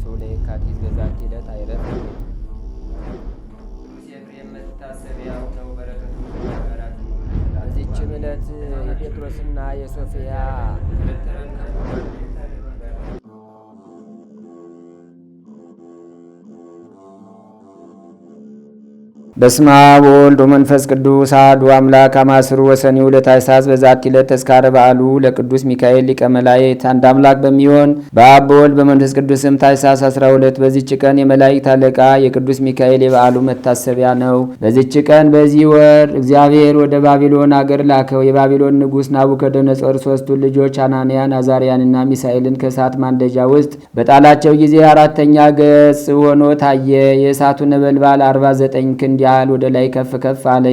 ደርሶ ለየካቲት በዛቲ ዕለት አይረፍም። ቅዱስ ኤፍሬም መታሰቢያው ነው። በረከቱ ጋራት። በዚችም ዕለት የጴጥሮስና የሶፊያ በስመ አብ ወወልድ ወመንፈስ ቅዱስ አሐዱ አምላክ አማስሩ ወሰኒው ለታኅሳስ በዛቲ ዕለት ተዝካረ በዓሉ ለቅዱስ ሚካኤል ሊቀ መላእክት። አንድ አምላክ በሚሆን በአብ በወልድ በመንፈስ ቅዱስም ታኅሳስ 12 በዚች ቀን የመላእክት አለቃ የቅዱስ ሚካኤል የበዓሉ መታሰቢያ ነው። በዚች ቀን በዚህ ወር እግዚአብሔር ወደ ባቢሎን አገር ላከው። የባቢሎን ንጉሥ ናቡከደነጾር ሦስቱን ልጆች አናንያን፣ አዛርያንና ሚሳኤልን ከእሳት ማንደጃ ውስጥ በጣላቸው ጊዜ አራተኛ ገጽ ሆኖ ታየ። የእሳቱ ነበልባል 49 ክንድ ያህል ወደ ላይ ከፍ ከፍ አለ።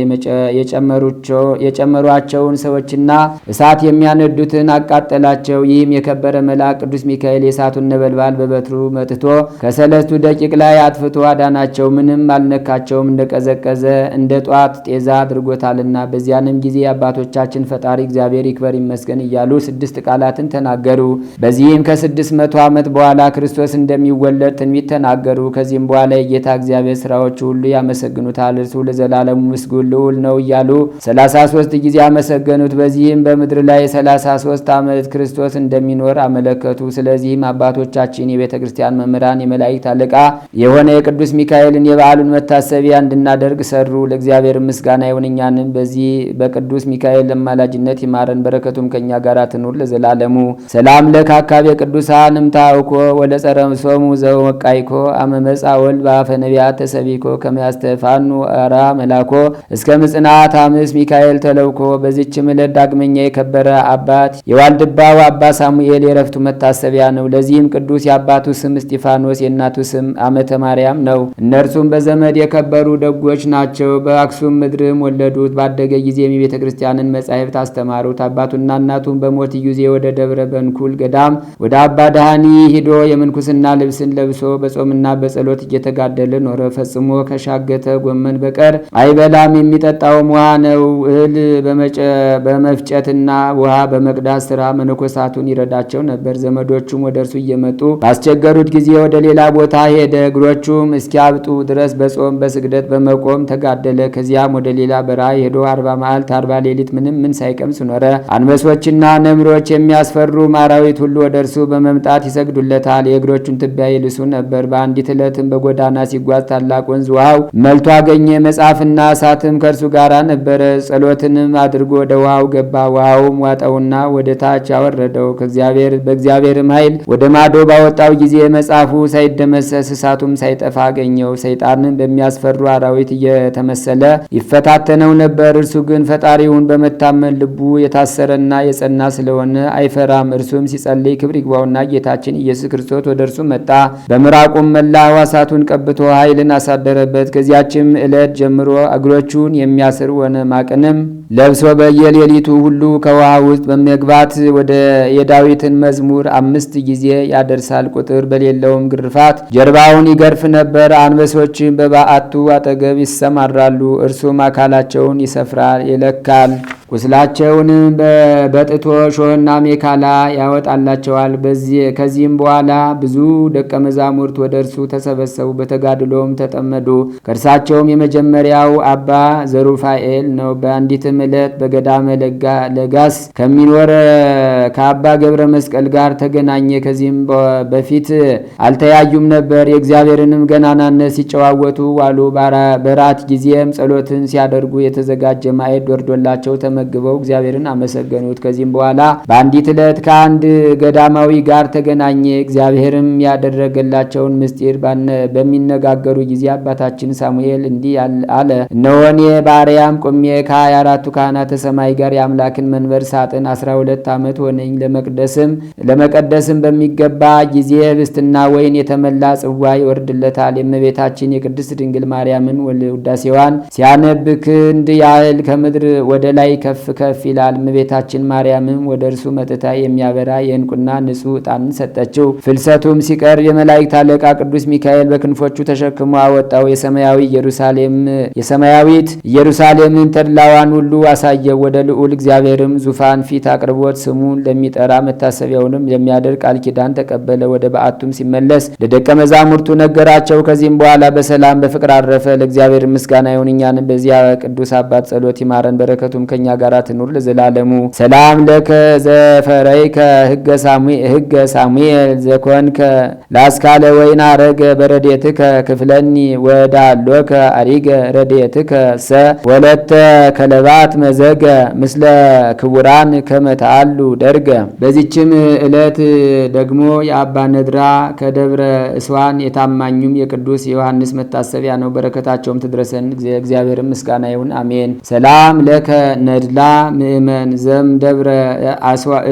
የጨመሯቸውን ሰዎችና እሳት የሚያነዱትን አቃጠላቸው። ይህም የከበረ መልአክ ቅዱስ ሚካኤል የእሳቱን ነበልባል በበትሩ መጥቶ ከሰለስቱ ደቂቅ ላይ አጥፍቶ አዳናቸው። ምንም አልነካቸውም፣ እንደቀዘቀዘ እንደ ጧት ጤዛ አድርጎታልና። በዚያንም ጊዜ አባቶቻችን ፈጣሪ እግዚአብሔር ይክበር ይመስገን እያሉ 6 ቃላትን ተናገሩ። በዚህም ከ600 ዓመት በኋላ ክርስቶስ እንደሚወለድ ትንቢት ተናገሩ። ከዚህም በኋላ የጌታ እግዚአብሔር ስራዎቹ ሁሉ ያመሰግኑታል። እርሱ ለዘላለሙ ምስጉን ልዑል ነው እያሉ 33 ጊዜ አመሰገኑት። በዚህም በምድር ላይ 33 ዓመት ክርስቶስ እንደሚኖር አመለከቱ። ስለዚህም አባቶቻችን የቤተ ክርስቲያን መምህራን የመላእክት አለቃ የሆነ የቅዱስ ሚካኤልን የበዓሉን መታሰቢያ እንድናደርግ ሰሩ። ለእግዚአብሔር ምስጋና ይሁን፣ እኛንም በዚህ በቅዱስ ሚካኤል አማላጅነት ይማረን፣ በረከቱም ከኛ ጋር ትኑር ለዘላለሙ። ሰላም ለካካብ የቅዱሳን እምታውኮ ወለጸረምሶሙ ዘወቃይኮ አመመጻ ወልድ በአፈ ነቢያት ተሰቢኮ ከመያስተፋኑ አራ መላኮ እስከ ምጽናት አምስ ሚካኤል ተለውኮ። በዚችም ዕለት ዳግመኛ የከበረ አባት የዋልድባው አባ ሳሙኤል የረፍቱ መታሰቢያ ነው። ለዚህም ቅዱስ የአባቱ ስም እስጢፋኖስ የእናቱ ስም አመተ ማርያም ነው። እነርሱም በዘመድ የከበሩ ደጎች ናቸው። በአክሱም ምድርም ወለዱት። ባደገ ጊዜም የቤተ ክርስቲያንን መጻሕፍት አስተማሩት። አባቱና እናቱም በሞት ጊዜ ወደ ደብረ በንኩል ገዳም ወደ አባ ዳሃኒ ሂዶ የምንኩስና ልብስን ለብሶ በጾምና በጸሎት እየተጋደለ ኖረ። ፈጽሞ ከሻገተ ጎመን በቀር አይበላም። የሚጠጣውም ውሃ ነው። እህል በመፍጨትና ውሃ በመቅዳት ስራ መነኮሳቱን ይረዳቸው ነበር። ዘመዶቹም ወደ እርሱ እየመጡ ባስቸገሩት ጊዜ ወደ ሌላ ቦታ ሄደ። እግሮቹም እስኪያብጡ ድረስ በጾም በስግደት በመቆም ተጋደለ። ከዚያም ወደ ሌላ በረሃ ሄዶ 40 መዓልት 40 ሌሊት ምንም ምን ሳይቀምስ ኖረ። አንበሶችና ነምሮች የሚያስፈሩ አራዊት ሁሉ ወደ እርሱ በመምጣት ይሰግዱለታል፣ የእግሮቹን ትቢያ ይልሱ ነበር። በአንዲት ዕለትም በጎዳና ሲጓዝ ታላቅ ወንዝ ውሃው መልቶ አገኘ። መጽሐፍና እሳትም ከእርሱ ጋር ነበረ። ጸሎትንም አድርጎ ወደ ውሃው ገባ። ውሃውም ዋጠውና ወደ ታች አወረደው። በእግዚአብሔርም ኃይል ወደ ማዶ ባወጣው ጊዜ መጽሐፉ ሳይደመሰስ እሳቱም ሳይጠፋ አገኘው። ሰይጣንን በሚያስፈሩ አራዊት እየተመሰለ ይፈታተነው ነበር። እርሱ ግን ፈጣሪውን በመታመን ልቡ የታሰረና የጸና ስለሆነ አይፈራም። እርሱም ሲጸልይ ክብር ይግባውና ጌታችን ኢየሱስ ክርስቶስ ወደ እርሱ መጣ። በምራቁም መላ ሕዋሳቱን ቀብቶ ኃይልን አሳደረበት። ከዚያችም ዕለት ጀምሮ እግሮቹን የሚያስር ሆነ። ማቅንም ለብሶ በየሌሊቱ ሁሉ ከውሃ ውስጥ በመግባት ወደ የዳዊትን መዝሙር 5 ጊዜ ያደርሳል። ቁጥር በሌለውም ግርፋት ጀርባውን ይገርፍ ነበር። አንበሶችን በበዓቱ አጠገብ ይሰማራሉ። እርሱም አካላቸውን ይሰፍራል፣ ይለካል። ቁስላቸውንም በጥቶ ሾህና ሜካላ ያወጣላቸዋል። ከዚህም በኋላ ብዙ ደቀ መዛሙርት ወደ እርሱ ተሰበሰቡ፣ በተጋድሎም ተጠመዱ። ከእርሳቸውም የመጀመሪያው አባ ዘሩፋኤል ነው። በአንዲትም ዕለት በገዳመ ለጋስ ከሚኖር ከአባ ገብረ መስቀል ጋር ተገናኘ። ከዚህም በፊት አልተያዩም ነበር። የእግዚአብሔርንም ገናናነት ሲጨዋወቱ ዋሉ። በራት ጊዜም ጸሎትን ሲያደርጉ የተዘጋጀ ማዕድ ወርዶላቸው ተመግበው እግዚአብሔርን አመሰገኑት። ከዚህም በኋላ በአንዲት ዕለት ከአንድ ገዳማዊ ጋር ተገናኘ። እግዚአብሔርም ያደረገላቸውን ምስጢር በሚነጋገሩ ጊዜ አባታችን ሳሙኤል እንዲህ አለ። እነሆ እኔ በአርያም ቆሜ ከ24ቱ ካህናተ ሰማይ ጋር የአምላክን መንበር ሳጥን 12 ዓመት ሆነኝ። ለመቀደስም በሚገባ ጊዜ ህብስትና ወይን የተመላ ጽዋ ይወርድለታል። የእመቤታችን የቅድስት ድንግል ማርያምን ውዳሴዋን ሲያነብ ክንድ ያህል ከምድር ወደ ላይ ከፍ ከፍ ከፍ ይላል። እመቤታችን ማርያምም ወደ እርሱ መጥታ የሚያበራ የዕንቁና ንጹሕ ዕጣንን ሰጠችው። ፍልሰቱም ሲቀር የመላእክት አለቃ ቅዱስ ሚካኤል በክንፎቹ ተሸክሞ አወጣው። የሰማያዊት ኢየሩሳሌምን ተድላዋን ሁሉ አሳየው። ወደ ልዑል እግዚአብሔርም ዙፋን ፊት አቅርቦት ስሙን ለሚጠራ መታሰቢያውንም ለሚያደርግ ቃል ኪዳን ተቀበለ። ወደ በዓቱም ሲመለስ ለደቀ መዛሙርቱ ነገራቸው። ከዚህም በኋላ በሰላም በፍቅር አረፈ። ለእግዚአብሔር ምስጋና ይሁን፣ እኛንም በዚያ ቅዱስ አባት ጸሎት ይማረን፣ በረከቱም ከእኛ ጋር ትኑር ለዘላለሙ። ሰላም ለከ ዘፈረይከ ሕገ ሳሙኤል ዘኮንከ ላስካለ ወይን አረገ በረዴትከ ክፍለኒ ወዳሎከ አሪገ ረዴትከ ሰ ወለተ ከለባት መዘገ ምስለ ክቡራን ከመታሉ ደርገ። በዚችም ዕለት ደግሞ የአባ ነድራ ከደብረ እስዋን የታማኙም የቅዱስ ዮሐንስ መታሰቢያ ነው። በረከታቸውም ትድረሰን፣ እግዚአብሔርም ምስጋና ይሁን አሜን። ሰላም ለከ ነድላ ምእመን ዘም ደብረ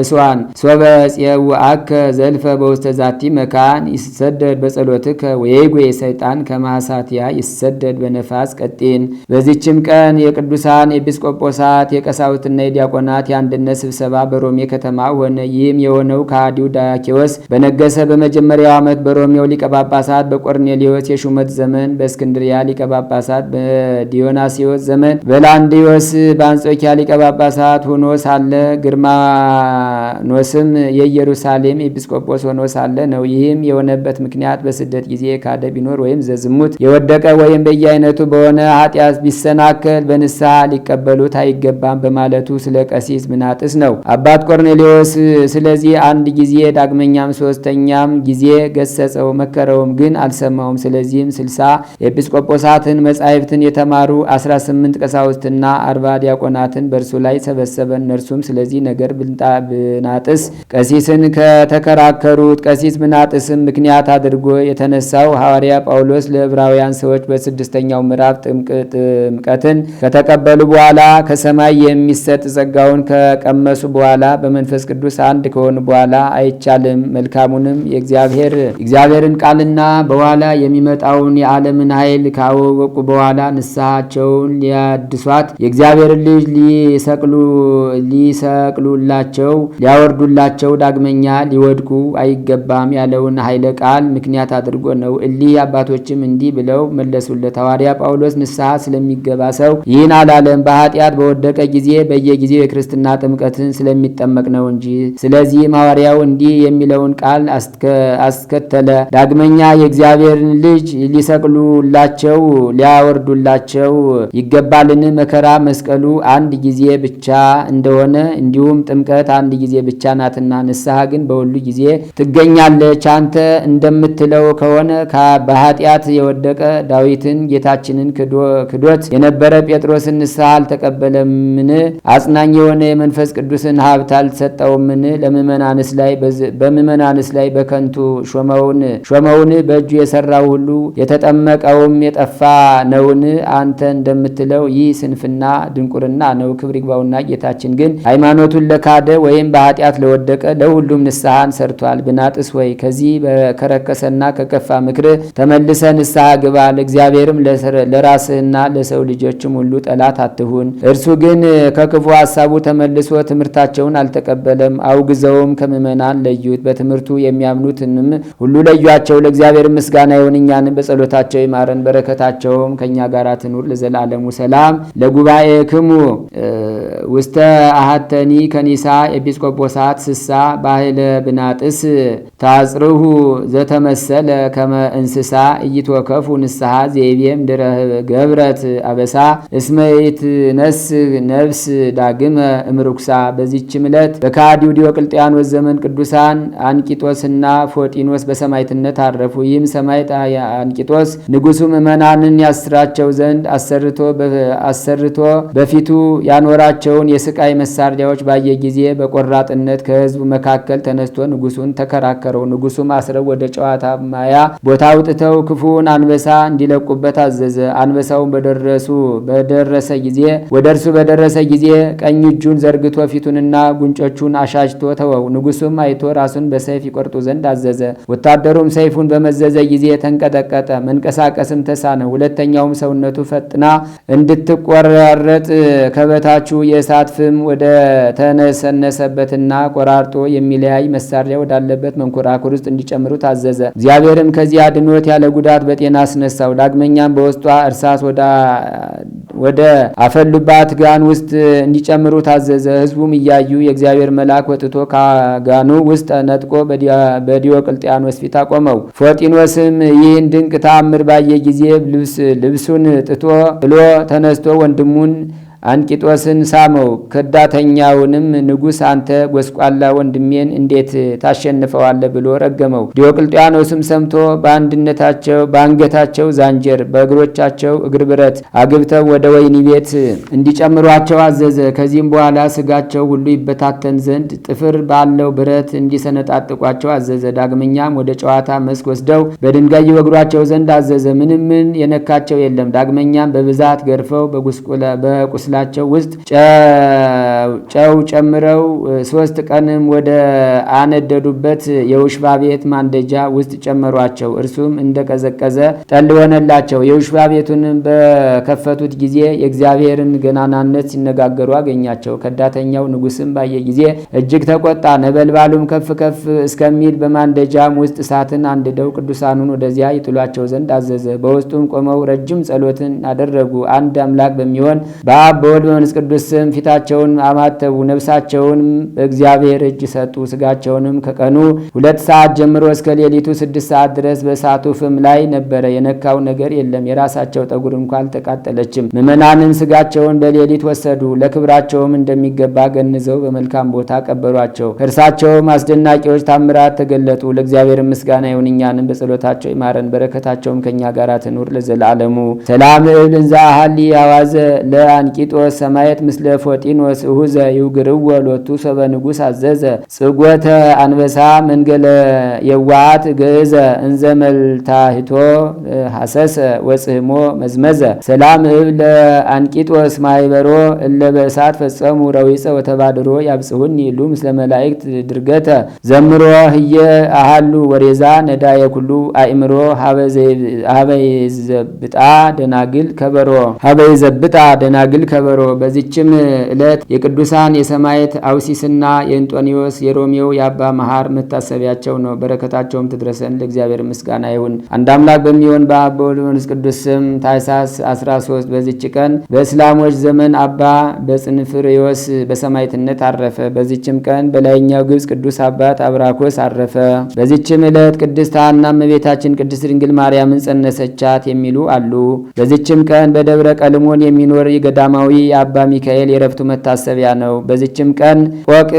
እስዋን ሶበ ጽየውአከ ዘልፈ በውስተ ዛቲ መካን ይሰደድ በጸሎትከ ወየጉ ሰይጣን ከማሳትያ ይሰደድ በነፋስ ቀጤን። በዚችም ቀን የቅዱሳን ኤጲስቆጶሳት የቀሳውስትና የዲያቆናት የአንድነት ስብሰባ በሮሜ ከተማ ሆነ። ይህም የሆነው ከሃዲው ዳኪዎስ በነገሰ በመጀመሪያው ዓመት በሮሜው ሊቀ ጳጳሳት በቆርኔሌዎስ የሹመት ዘመን፣ በእስክንድሪያ ሊቀ ጳጳሳት በዲዮናሲዎስ ዘመን፣ በላንዲዮስ በአንጾኪያ ሊቀ ጳጳሳት ሆኖ ሳለ፣ ግርማኖስም የኢየሩሳሌም ኤጲስቆጶስ ሆኖ ሳለ ነው። ይህም የሆነበት ምክንያት በስደት ጊዜ ካደ ቢኖር ወይም ዘዝሙት የወደቀ ወይም በየአይነቱ በሆነ ኃጢአት ቢሰናከል በንስሐ ሊቀበሉት አይገባም በማለቱ ስለ ቀሲስ ምናጥስ ነው። አባት ቆርኔሌዎስ ስለዚህ አንድ ጊዜ ዳግመኛም ሶስተኛም ጊዜ ገሰጸው፣ መከረውም፣ ግን አልሰማውም። ስለዚህም 60 ኤጲስቆጶሳትን መጻሕፍትን የተማሩ 18 ቀሳውስትና 40 ዲያቆናትን በእርሱ ላይ ሰበሰበ። እነርሱም ስለዚህ ነገር ብናጥስ ቀሲስን ከተከራከሩት። ቀሲስ ብናጥስም ምክንያት አድርጎ የተነሳው ሐዋርያ ጳውሎስ ለዕብራውያን ሰዎች በ6ኛው ምዕራፍ ጥምቀትን ከተቀበሉ በኋላ ከሰማይ የሚሰጥ ጸጋውን ከቀመሱ በኋላ በመንፈስ ቅዱስ አንድ ከሆኑ በኋላ አይቻልም መልካሙንም የእግዚአብሔርን ቃልና በኋላ የሚመጣውን የዓለምን ኃይል ካወቁ በኋላ ንስሐቸውን ሊያድሷት የእግዚአብሔርን ልጅ ሊሰቅሉላቸው ሊያወርዱላቸው ዳግመኛ ሊወድቁ አይገባም ያለውን ኃይለ ቃል ምክንያት አድርጎ ነው። እሊህ አባቶችም እንዲህ ብለው መለሱለት። ሐዋርያ ጳውሎስ ንስሐ ስለሚገባ ሰው ይህን አላለም፣ በኃጢአት በወደቀ ጊዜ በየጊዜው የክርስትና ጥምቀትን ስለሚጠመቅ ነው እንጂ። ስለዚህም ሐዋርያው እንዲህ የሚለውን ቃል አስከተለ። ዳግመኛ የእግዚአብሔርን ልጅ ሊሰቅሉላቸው ሊያወርዱላቸው ይገባልን? መከራ መስቀሉ አንድ ጊዜ ብቻ እንደሆነ እንዲሁም ጥምቀት አንድ ጊዜ ብቻ ናትና፣ ንስሐ ግን በሁሉ ጊዜ ትገኛለች። አንተ እንደምትለው ከሆነ በኃጢአት የወደቀ ዳዊትን ጌታችንን ክዶት የነበረ ጴጥሮስን ንስሐ አልተቀበለምን? አጽናኝ የሆነ የመንፈስ ቅዱስን ሀብት አልሰጠውምን? በምእመናንስ ላይ በከንቱ ሾመውን? በእጁ የሰራው ሁሉ የተጠመቀውም የጠፋ ነውን? አንተ እንደምትለው ይህ ስንፍና ድንቁርና ነው። ክብር ይግባውና ጌታችን ግን ሃይማኖቱን ለካደ ወይም በኃጢአት ለወደቀ ለሁሉም ንስሐን ሰርቷል። ብናጥስ ወይ ከዚህ ከረከሰና ከከፋ ምክር ተመልሰ ንስሐ ግባ። ለእግዚአብሔርም ለራስህና ለሰው ልጆችም ሁሉ ጠላት አትሁን። እርሱ ግን ከክፉ ሐሳቡ ተመልሶ ትምህርታቸውን አልተቀበለም። አውግዘውም ከምእመናን ለዩት። በትምህርቱ የሚያምኑትንም ሁሉ ለዩአቸው። ለእግዚአብሔር ምስጋና ይሁን፣ እኛንም በጸሎታቸው ይማረን፣ በረከታቸውም ከእኛ ጋር ትኑር ለዘላለሙ። ሰላም ለጉባኤ ክሙ ውስተ አሃተኒ ከኒሳ ኤጲስቆጶሳት ስሳ ባህለ ብናጥስ ታጽርሁ ዘተመሰለ ከመ እንስሳ እይትወከፉ ንስሐ ዘይቤም ድረ ገብረት አበሳ እስመይት ነስ ነፍስ ዳግመ እምርኩሳ። በዚህችም ዕለት በከሃዲው ዲዮቅልጥያኖስ ዘመን ቅዱሳን አንቂጦስና ፎጢኖስ በሰማዕትነት አረፉ። ይህም ሰማዕት አንቂጦስ ንጉሡ ምዕመናንን ያስራቸው ዘንድ አሰርቶ በፊቱ ያኖራቸውን የስቃይ መሳሪያዎች ባየ ጊዜ በቆራጥነት ከሕዝቡ መካከል ተነስቶ ንጉሡን ተከራከረው። ንጉሡም አስረው ወደ ጨዋታ ማያ ቦታ አውጥተው ክፉውን አንበሳ እንዲለቁበት አዘዘ። አንበሳውን ወደ እርሱ በደረሰ ጊዜ ቀኝ እጁን ዘርግቶ ፊቱንና ጉንጮቹን አሻሽቶ ተወው። ንጉሡም አይቶ ራሱን በሰይፍ ይቆርጡ ዘንድ አዘዘ። ወታደሩም ሰይፉን በመዘዘ ጊዜ ተንቀጠቀጠ፣ መንቀሳቀስም ተሳነው። ሁለተኛውም ሰውነቱ ፈጥና እንድትቆራረጥ በታቹ የእሳት ፍም ወደ ተነሰነሰበትና ቆራርጦ የሚለያይ መሳሪያ ወዳለበት መንኮራኩር ውስጥ እንዲጨምሩ ታዘዘ። እግዚአብሔርም ከዚህ አድኖት ያለ ጉዳት በጤና አስነሳው። ዳግመኛም በውስጧ እርሳስ ወደ አፈሉባት ጋን ውስጥ እንዲጨምሩ ታዘዘ። ሕዝቡም እያዩ የእግዚአብሔር መልአክ ወጥቶ ከጋኑ ውስጥ ነጥቆ በዲዮቅልጥያኖስ ፊት አቆመው። ፎጢኖስም ይህን ድንቅ ተአምር ባየ ጊዜ ልብሱን ጥሎ ተነስቶ ወንድሙን አንቂጦስን ሳመው። ከዳተኛውንም ንጉሥ አንተ ጎስቋላ ወንድሜን እንዴት ታሸንፈዋለህ ብሎ ረገመው። ዲዮቅልጥያኖስም ሰምቶ በአንገታቸው ዛንጀር በእግሮቻቸው እግር ብረት አግብተው ወደ ወህኒ ቤት እንዲጨምሯቸው አዘዘ። ከዚህም በኋላ ስጋቸው ሁሉ ይበታተን ዘንድ ጥፍር ባለው ብረት እንዲሰነጣጥቋቸው አዘዘ። ዳግመኛም ወደ ጨዋታ መስክ ወስደው በድንጋይ ይወግሯቸው ዘንድ አዘዘ። ምንም የነካቸው የለም። ዳግመኛም በብዛት ገርፈው በቁስላቸው ውስጥ ጨው ጨምረው 3 ቀንም ወደ አነደዱበት የውሽባ ቤት ማንደጃ ውስጥ ጨመሯቸው። እርሱም እንደቀዘቀዘ ጠል ሆነላቸው። የውሽባ ቤቱንም በከፈቱት ጊዜ የእግዚአብሔርን ገናናነት ሲነጋገሩ አገኛቸው። ከዳተኛው ንጉሥም ባየ ጊዜ እጅግ ተቆጣ። ነበልባሉም ከፍ ከፍ እስከሚል በማንደጃም ውስጥ እሳትን አንድደው ቅዱሳኑን ወደዚያ ይጥሏቸው ዘንድ አዘዘ። በውስጡም ቆመው ረጅም ጸሎትን አደረጉ። አንድ አምላክ በሚሆን በአብ በወልድ በመንፈስ ቅዱስ ስም ፊታቸውን አማተቡ። ነፍሳቸውን በእግዚአብሔር እጅ ሰጡ። ስጋቸውንም ከቀኑ 2 ሰዓት ጀምሮ እስከ ሌሊቱ 6 ሰዓት ድረስ በእሳቱ ፍም ላይ ነበረ። የነካው ነገር የለም። የራሳቸው ጠጉር እንኳ አልተቃጠለችም። ምዕመናንን ስጋቸውን በሌሊት ወሰዱ። ለክብራቸውም እንደሚገባ ገንዘው በመልካም ቦታ ቀበሯቸው። ከእርሳቸውም አስደናቂዎች ታምራት ተገለጡ። ለእግዚአብሔር ምስጋና ይሁን፣ እኛንም በጸሎታቸው ይማረን፣ በረከታቸውም ከእኛ ጋር ትኑር ለዘላለሙ። ሰላም እብል እንዛ አሃሊ አዋዘ ለአንቂጦስ ሰማየት ምስለ ፎጢኖስ እሁዘ ይውግርዎ ሎቱ ሰበ ንጉሥ አዘዘ ጽጎተ አንበሳ መንገለ የዋዓት ገእዘ እንዘ መልታሂቶ ሐሰሰ ወጽህሞ መዝመዘ ሰላም እብ ለአንቂጦስ ማይበሮ እለ በእሳት ፈጸሙ ረዊፀ ወተባድሮ ያብጽሁኒ ይሉ ምስለ መላእክት ድርገተ ዘምሮ ህየ አሃሉ ወሬዛ ነዳየ ኩሉ አእምሮ ሀበይዘብጣ ደናግል ከበሮ። በዚችም ዕለት የቅዱሳን የሰማዕት አውሲስና የእንጦኒዮስ የሮሜው የአባ መሐር መታሰቢያቸው ነው። በረከታቸውም ትድረሰን። ለእግዚአብሔር ምስጋና ይሁን። አንድ አምላክ በሚሆን በአብ በወልድ በመንፈስ ቅዱስ ስም ታኅሳስ 13 በዚች ቀን በእስላሞች ዘመን አባ በጽንፍርዮስ በሰማዕትነት አረፈ። በዚችም ቀን በላይኛው ግብጽ ቅዱስ አባት አብራኮስ አረፈ። በዚችም ዕለት ቅድስት ሐና እመቤታችን ቅድስት ድንግል ማርያምን ጸነሰቻት የሚሉ አሉ። በዚችም ቀን በደብረ ቀልሞን የሚኖር የገዳማዊ የአባ ሚካኤል የረፍቱ መታሰቢያ ነው። በዚችም ቀን ቆቅ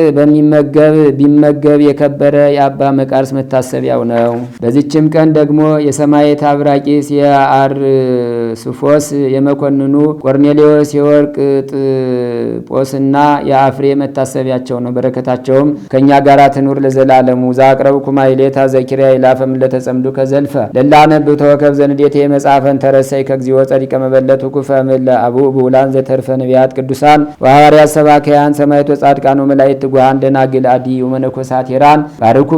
ቢመገብ የከበረ የአባ መቃርስ መታሰቢያው ነው። በዚችም ቀን ደግሞ የሰማዕት አብራቂስ የአርስፎስ የመኮንኑ ቆርኔሌዎስ የወርቅ ጥጶስና የአፍሬ መታሰቢያቸው ነው። በረከታቸውም ከእኛ ጋር ትኑር ለዘላለሙ። ዛቅረብ ኩማይሌታ ዘኪርያ ይላፈም ለተጸምዱ ከዘልፈ ለላነብቶ ከብ ዘንዴቴ መጽሐፈን ተረሰይ ከግዚኦ ጸዲቀ መበለቱ ኩፈምለ አቡኡ ብኡላን ዘተርፈ ነቢያት ቅዱሳን ወሐዋርያት ሰባክያን ሰማዕት ወጻድቃን ወመላእክት ትጉሃን ደናግል አዲ ወመነኮሳት ሄራን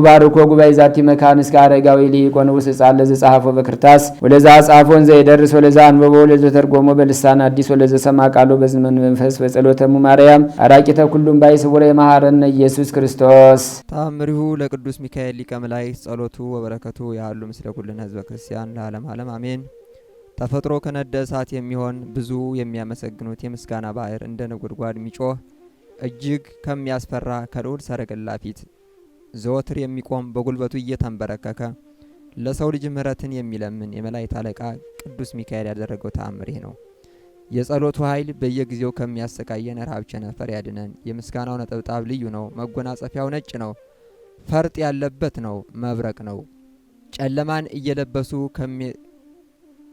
ባርኩ ጉባኤ ዛቲ መካን እስከ አረጋዊ ሊቆን ውስጥ ጻለ ዘጻፎ በክርታስ ወለዛ ጻፎን ዘይደርስ ወለዛ አንበቦ ወለዛ ተርጎሞ በልሳን አዲስ ወለዛ ሰማ ቃሉ በዝመን መንፈስ በጸሎተሙ ማርያም አራቂተ ኩሉም ባይ ስውረ የማሐረነ ኢየሱስ ክርስቶስ ተአምሪሁ ለቅዱስ ሚካኤል ሊቀ መላእክት ጸሎቱ ወበረከቱ ያሉ ምስለ ኩልን ህዝበ ክርስቲያን ለዓለም ዓለም አሜን። ተፈጥሮ ከነደ እሳት የሚሆን ብዙ የሚያመሰግኑት የምስጋና ባህር እንደ ነጎድጓድ ሚጮህ እጅግ ከሚያስፈራ ከልዑል ሰረገላ ፊት ዘወትር የሚቆም በጉልበቱ እየተንበረከከ ለሰው ልጅ ምሕረትን የሚለምን የመላእክት አለቃ ቅዱስ ሚካኤል ያደረገው ተአምር ይህ ነው። የጸሎቱ ኃይል በየጊዜው ከሚያሰቃየን ረሃብ ቸነፈር ያድነን። የምስጋናው ነጠብጣብ ልዩ ነው። መጎናጸፊያው ነጭ ነው፣ ፈርጥ ያለበት ነው፣ መብረቅ ነው። ጨለማን እየለበሱ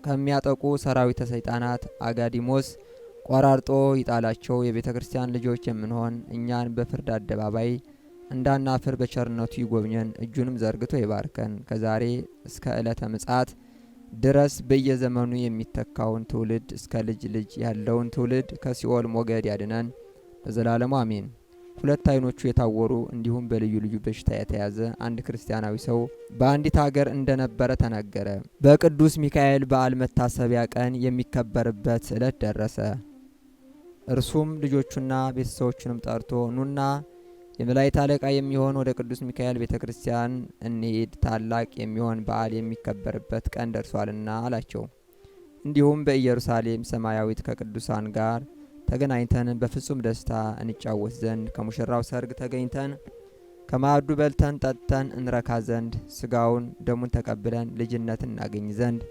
ከሚያጠቁ ሰራዊተ ሰይጣናት አጋዲሞስ ቆራርጦ ይጣላቸው። የቤተ ክርስቲያን ልጆች የምንሆን እኛን በፍርድ አደባባይ እንዳናፍር በቸርነቱ ይጎብኘን። እጁንም ዘርግቶ ይባርከን። ከዛሬ እስከ ዕለተ ምጽአት ድረስ በየዘመኑ የሚተካውን ትውልድ እስከ ልጅ ልጅ ያለውን ትውልድ ከሲኦል ሞገድ ያድነን ለዘላለሙ አሜን። ሁለት አይኖቹ የታወሩ እንዲሁም በልዩ ልዩ በሽታ የተያዘ አንድ ክርስቲያናዊ ሰው በአንዲት ሀገር እንደነበረ ተነገረ። በቅዱስ ሚካኤል በዓል መታሰቢያ ቀን የሚከበርበት ዕለት ደረሰ። እርሱም ልጆቹና ቤተሰቦቹንም ጠርቶ ኑና የመላእክት አለቃ የሚሆን ወደ ቅዱስ ሚካኤል ቤተ ክርስቲያን እንሂድ፣ ታላቅ የሚሆን በዓል የሚከበርበት ቀን ደርሷልና አላቸው። እንዲሁም በኢየሩሳሌም ሰማያዊት ከቅዱሳን ጋር ተገናኝተን በፍጹም ደስታ እንጫወት ዘንድ ከሙሽራው ሰርግ ተገኝተን ከማዕዱ በልተን ጠጥተን እንረካ ዘንድ ስጋውን ደሙን ተቀብለን ልጅነትን እናገኝ ዘንድ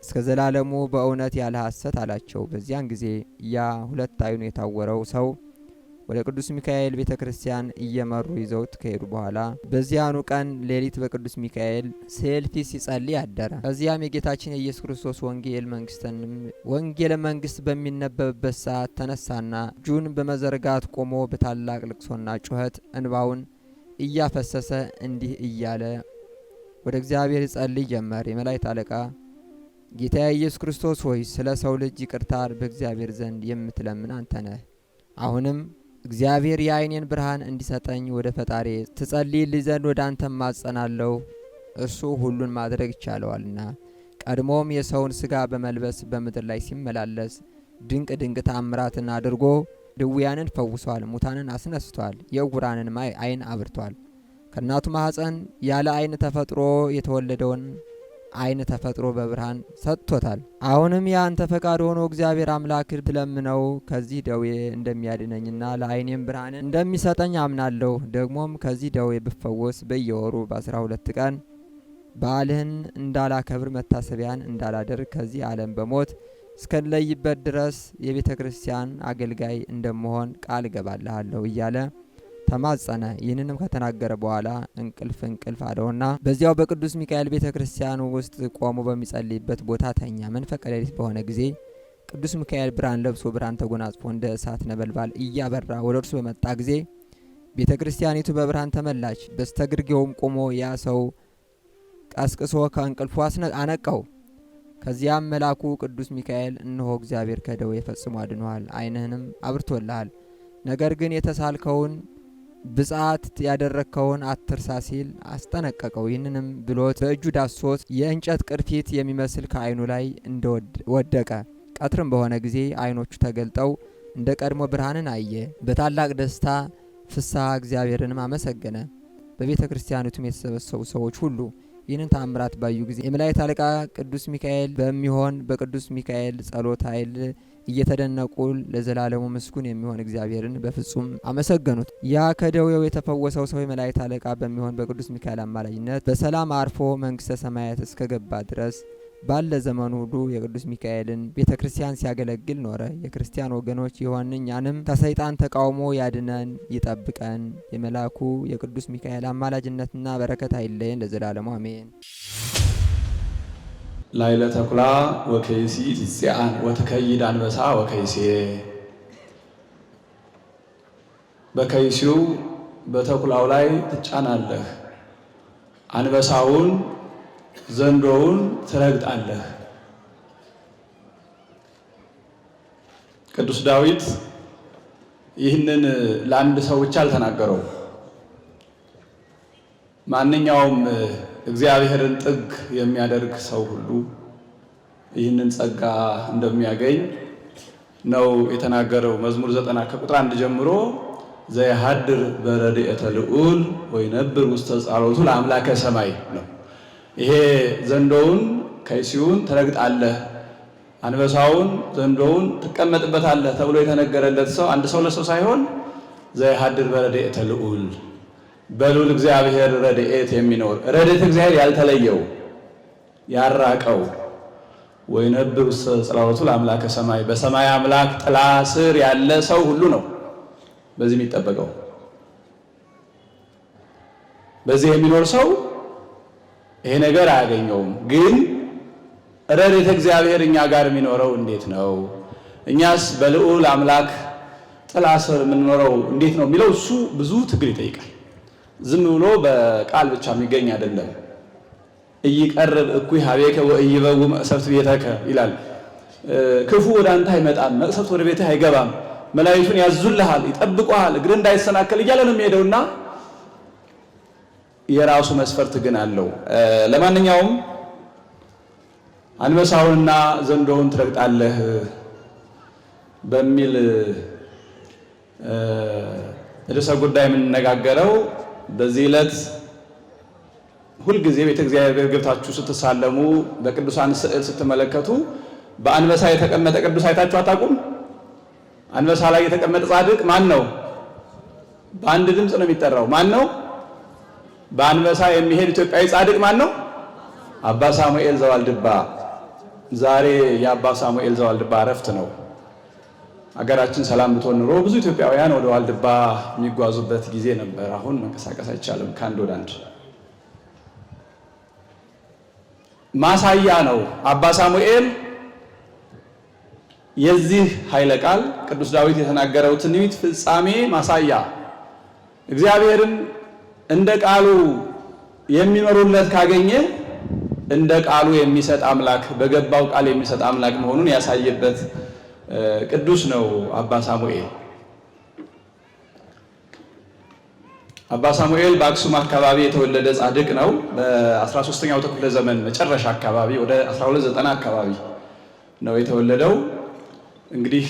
እስከ ዘላለሙ በእውነት ያለ ሐሰት አላቸው። በዚያን ጊዜ ያ ሁለት ዓይኑ የታወረው ሰው ወደ ቅዱስ ሚካኤል ቤተ ክርስቲያን እየመሩ ይዘውት ከሄዱ በኋላ በዚያኑ ቀን ሌሊት በቅዱስ ሚካኤል ስዕል ፊት ሲጸልይ አደረ። ከዚያም የጌታችን የኢየሱስ ክርስቶስ ወንጌለ መንግስት በሚነበብበት ሰዓት ተነሳና እጁን በመዘርጋት ቆሞ በታላቅ ልቅሶና ጩኸት እንባውን እያፈሰሰ እንዲህ እያለ ወደ እግዚአብሔር ይጸልይ ጀመር። የመላእክት አለቃ ጌታ ኢየሱስ ክርስቶስ ሆይ ስለ ሰው ልጅ ይቅርታ በእግዚአብሔር ዘንድ የምትለምን አንተ ነህ። አሁንም እግዚአብሔር የዓይኔን ብርሃን እንዲሰጠኝ ወደ ፈጣሪ ትጸልይልኝ ዘንድ ወደ አንተ ማጸናለሁ። እርሱ ሁሉን ማድረግ ይቻለዋልና። ቀድሞም የሰውን ስጋ በመልበስ በምድር ላይ ሲመላለስ ድንቅ ተአምራትን አድርጎ ድውያንን ፈውሷል፣ ሙታንን አስነስቷል፣ የዕውራንን ዓይን አብርቷል። ከእናቱ ማኅፀን ያለ ዓይን ተፈጥሮ የተወለደውን ዓይን ተፈጥሮ በብርሃን ሰጥቶታል። አሁንም ያንተ ፈቃድ ሆኖ እግዚአብሔር አምላክ ብለምነው ከዚህ ደዌ እንደሚያድነኝና ለዓይኔም ብርሃን እንደሚሰጠኝ አምናለሁ። ደግሞም ከዚህ ደዌ ብፈወስ በየወሩ በ12 ቀን በዓልህን እንዳላከብር መታሰቢያን እንዳላደርግ ከዚህ ዓለም በሞት እስከለይበት ድረስ የቤተ ክርስቲያን አገልጋይ እንደመሆን ቃል እገባልሃለሁ እያለ ተማጸነ። ይህንንም ከተናገረ በኋላ እንቅልፍ አለውና በዚያው በቅዱስ ሚካኤል ቤተ ክርስቲያን ውስጥ ቆሞ በሚጸልይበት ቦታ ተኛ። መንፈቀ ሌሊት በሆነ ጊዜ ቅዱስ ሚካኤል ብርሃን ለብሶ ብርሃን ተጎናጽፎ እንደ እሳት ነበልባል እያበራ ወደ እርሱ በመጣ ጊዜ ቤተ ክርስቲያኒቱ በብርሃን ተመላች። በስተግርጌውም ቆሞ ያ ሰው ቀስቅሶ ከእንቅልፉ አነቃው። ከዚያም መልአኩ ቅዱስ ሚካኤል እነሆ እግዚአብሔር ከደዌ ፈጽሞ አድኖሃል፣ ዓይንህንም አብርቶልሃል። ነገር ግን የተሳልከውን ብጽዓት ያደረግከውን አትርሳ ሲል አስጠነቀቀው። ይህንንም ብሎት በእጁ ዳሶት የእንጨት ቅርፊት የሚመስል ከዓይኑ ላይ እንደወደቀ ቀትርም በሆነ ጊዜ ዓይኖቹ ተገልጠው እንደ ቀድሞ ብርሃንን አየ። በታላቅ ደስታ ፍስሐ እግዚአብሔርንም አመሰገነ። በቤተ ክርስቲያኒቱም የተሰበሰቡ ሰዎች ሁሉ ይህንን ተአምራት ባዩ ጊዜ የመላእክት አለቃ ቅዱስ ሚካኤል በሚሆን በቅዱስ ሚካኤል ጸሎት ኃይል እየተደነቁ ለዘላለሙ ምስጉን የሚሆን እግዚአብሔርን በፍጹም አመሰገኑት። ያ ከደዌው የተፈወሰው ሰው የመላእክት አለቃ በሚሆን በቅዱስ ሚካኤል አማላጅነት በሰላም አርፎ መንግስተ ሰማያት እስከገባ ድረስ ባለ ዘመኑ ሁሉ የቅዱስ ሚካኤልን ቤተ ክርስቲያን ሲያገለግል ኖረ። የክርስቲያን ወገኖች የሆን እኛንም ከሰይጣን ተቃውሞ ያድነን ይጠብቀን። የመልአኩ የቅዱስ ሚካኤል አማላጅነትና በረከት አይለየን ለዘላለሙ አሜን። ላይለ ተኩላ ወከይሲ ትጽአን ወትከይድ አንበሳ ወከይሴ። በከይሲው በተኩላው ላይ ትጫናለህ፣ አንበሳውን ዘንዶውን ትረግጣለህ። ቅዱስ ዳዊት ይህንን ለአንድ ሰው ብቻ አልተናገረው። ማንኛውም እግዚአብሔርን ጥግ የሚያደርግ ሰው ሁሉ ይህንን ጸጋ እንደሚያገኝ ነው የተናገረው። መዝሙር 90 ከቁጥር 1 ጀምሮ ዘየሃድር በረድኤተ ልዑል ወይነብር ውስተ ጸሎቱ ለአምላከ ሰማይ ነው። ይሄ ዘንዶውን ከይሲውን ትረግጣለህ፣ አንበሳውን ዘንዶውን ትቀመጥበታለህ ተብሎ የተነገረለት ሰው አንድ ሰው ለሰው ሳይሆን ዘየሃድር በረድኤተ ልዑል በልዑል እግዚአብሔር ረድኤት የሚኖር ረድኤት እግዚአብሔር ያልተለየው ያራቀው ወይነብር ውስተ ጸሎቱ ለአምላከ ሰማይ በሰማይ አምላክ ጥላ ስር ያለ ሰው ሁሉ ነው በዚህ የሚጠበቀው። በዚህ የሚኖር ሰው ይሄ ነገር አያገኘውም። ግን ረድኤተ እግዚአብሔር እኛ ጋር የሚኖረው እንዴት ነው? እኛስ በልዑል አምላክ ጥላ ስር የምንኖረው እንዴት ነው የሚለው እሱ ብዙ ትግል ይጠይቃል። ዝም ብሎ በቃል ብቻ የሚገኝ አይደለም። እይቀርብ እኩይ ሀቤከ ወእይበው መቅሰፍት ቤተከ ይላል። ክፉ ወደ አንተ አይመጣም፣ መቅሰፍት ወደ ቤትህ አይገባም፣ መላእክቱን ያዙልሃል፣ ይጠብቁሃል፣ እግር እንዳይሰናከል እያለ ነው የሚሄደውና የራሱ መስፈርት ግን አለው። ለማንኛውም አንበሳውንና ዘንዶውን ትረግጣለህ በሚል ርዕሰ ጉዳይ የምንነጋገረው በዚህ ዕለት ሁልጊዜ ቤተ እግዚአብሔር ገብታችሁ ስትሳለሙ በቅዱሳን ስዕል ስትመለከቱ በአንበሳ የተቀመጠ ቅዱስ አይታችሁ አታውቁም? አንበሳ ላይ የተቀመጠ ጻድቅ ማን ነው? በአንድ ድምፅ ነው የሚጠራው። ማን ነው? በአንበሳ የሚሄድ ኢትዮጵያዊ ጻድቅ ማን ነው? አባ ሳሙኤል ዘዋልድባ። ዛሬ የአባ ሳሙኤል ዘዋልድባ ዕረፍት ነው። አገራችን ሰላም ብትሆን ኑሮ ብዙ ኢትዮጵያውያን ወደ ዋልድባ የሚጓዙበት ጊዜ ነበር። አሁን መንቀሳቀስ አይቻልም ከአንድ ወደ አንድ። ማሳያ ነው አባ ሳሙኤል የዚህ ኃይለ ቃል ቅዱስ ዳዊት የተናገረው ትንቢት ፍጻሜ ማሳያ። እግዚአብሔርን እንደ ቃሉ የሚኖሩለት ካገኘ እንደ ቃሉ የሚሰጥ አምላክ፣ በገባው ቃል የሚሰጥ አምላክ መሆኑን ያሳየበት ቅዱስ ነው አባ ሳሙኤል። አባ ሳሙኤል በአክሱም አካባቢ የተወለደ ጻድቅ ነው። በ13ኛው ክፍለ ዘመን መጨረሻ አካባቢ ወደ 1290 አካባቢ ነው የተወለደው። እንግዲህ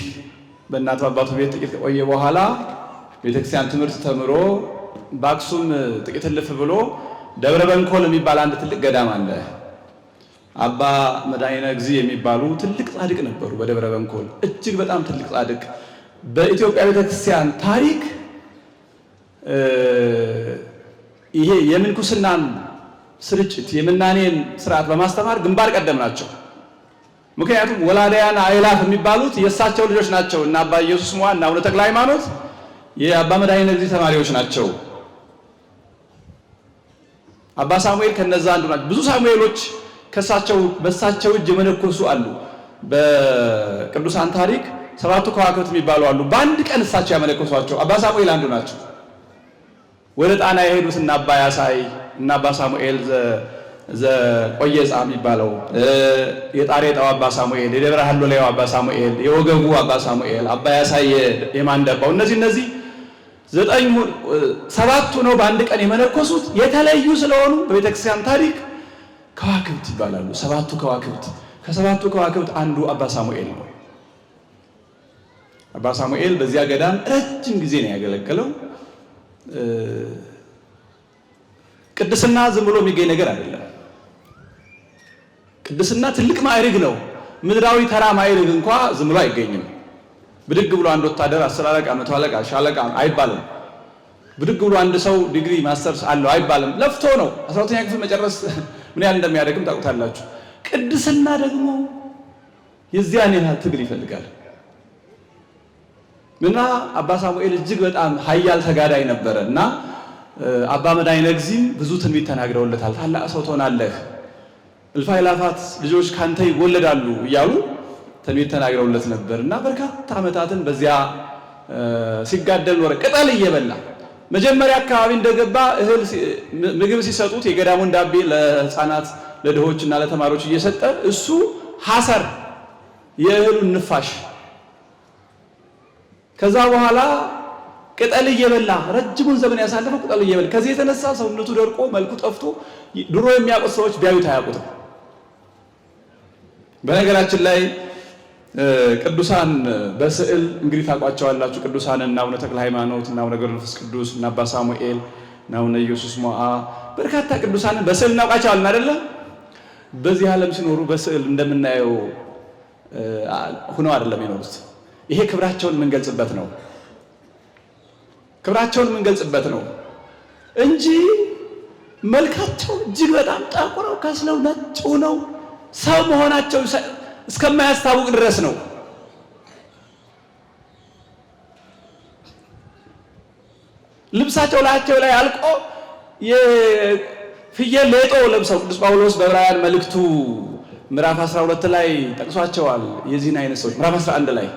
በእናቱ አባቱ ቤት ጥቂት ከቆየ በኋላ ቤተክርስቲያን ትምህርት ተምሮ በአክሱም ጥቂት እልፍ ብሎ ደብረ በንኮል የሚባል አንድ ትልቅ ገዳም አለ። አባ መድኃኒነ እግዚእ የሚባሉ ትልቅ ጻድቅ ነበሩ። በደብረ በንኮል እጅግ በጣም ትልቅ ጻድቅ። በኢትዮጵያ ቤተክርስቲያን ታሪክ ይሄ የምንኩስናን ስርጭት የምናኔን ስርዓት በማስተማር ግንባር ቀደም ናቸው። ምክንያቱም ወላዲያን አእላፍ የሚባሉት የእሳቸው ልጆች ናቸው እና አባ ኢየሱስ ሞዐ እና አቡነ ተክለ ሃይማኖት የአባ መድኃኒነ እግዚእ ተማሪዎች ናቸው። አባ ሳሙኤል ከነዛ አንዱ ናቸው። ብዙ ሳሙኤሎች በእሳቸው እጅ የመነኮሱ አሉ። በቅዱሳን ታሪክ 7ቱ ከዋክብት የሚባሉ አሉ። በአንድ ቀን እሳቸው ያመነኮሷቸው አባ ሳሙኤል አንዱ ናቸው። ወደ ጣና የሄዱት እና አባ ያሳይ እና አባ ሳሙኤል ዘቆየጻ የሚባለው የጣሬጣው አባ ሳሙኤል፣ የደብረ ሀሎሌው አባ ሳሙኤል፣ የወገቡ አባ ሳሙኤል፣ አባ ያሳይ የማንደባው እነዚህ 7ቱ ነው በአንድ ቀን የመነኮሱት። የተለዩ ስለሆኑ በቤተክርስቲያን ታሪክ ከዋክብት ይባላሉ። 7ቱ ከዋክብት። ከ7ቱ ከዋክብት አንዱ አባ ሳሙኤል ነው። አባ ሳሙኤል በዚያ ገዳም ረጅም ጊዜ ነው ያገለገለው። ቅድስና ዝም ብሎ የሚገኝ ነገር አይደለም። ቅድስና ትልቅ ማዕረግ ነው። ምድራዊ ተራ ማዕረግ እንኳ ዝም ብሎ አይገኝም። ብድግ ብሎ አንድ ወታደር 10 አለቃ፣ 100 አለቃ፣ ሻለቃ አይባልም። ብድግ ብሎ አንድ ሰው ዲግሪ ማስተርስ አለው አይባልም። ለፍቶ ነው 12ኛ ክፍል መጨረስ ምን ያህል እንደሚያደርግም ታውቁታላችሁ። ቅድስና ደግሞ የዚያን ያህል ትግል ይፈልጋል። እና አባ ሳሙኤል እጅግ በጣም ኃያል ተጋዳይ ነበረ እና አባ መድኃኒነ እግዚእ ብዙ ትንቢት ተናግረውለታል። ታላቅ ሰው ትሆናለህ፣ እልፍ አእላፋት ልጆች ካንተ ይወለዳሉ እያሉ ትንቢት ተናግረውለት ነበር እና በርካታ ዓመታትን በዚያ ሲጋደል ኖረ። ቅጠል እየበላ መጀመሪያ አካባቢ እንደገባ ምግብ ሲሰጡት የገዳሙን ዳቤ ለሕፃናት ለድሆችና ለተማሪዎች እየሰጠ እሱ ሐሰር የእህሉን ንፋሽ ከዛ በኋላ ቅጠል እየበላ ረጅሙን ዘመን ያሳለፈው ቅጠል እየበላ ከዚህ የተነሳ ሰውነቱ ደርቆ መልኩ ጠፍቶ ድሮ የሚያውቁት ሰዎች ቢያዩት አያውቁትም። በነገራችን ላይ ቅዱሳን በስዕል እንግዲህ ታውቋቸዋላችሁ። ቅዱሳን እና አቡነ ተክለ ሃይማኖት እና አቡነ ገብረ መንፈስ ቅዱስ እና አባ ሳሙኤል እና አቡነ ኢየሱስ ሞዐ በርካታ ቅዱሳንን በስዕል እናውቃቸዋለን አይደለ? በዚህ ዓለም ሲኖሩ በስዕል እንደምናየው ሆነው አይደለም የኖሩት። ይሄ ክብራቸውን የምንገልጽበት ነው። ክብራቸውን የምንገልጽበት ነው እንጂ መልካቸው እጅግ በጣም ጠቁረው ከስለው ነጭ ሆነው ሰው መሆናቸው እስከማያስታውቅ ድረስ ነው። ልብሳቸው ላያቸው ላይ አልቆ የፍየል ሌጦ ለብሰው ቅዱስ ጳውሎስ በዕብራውያን መልእክቱ ምዕራፍ 12 ላይ ጠቅሷቸዋል። የዚህን አይነት ሰዎች ምዕራፍ 11 ላይ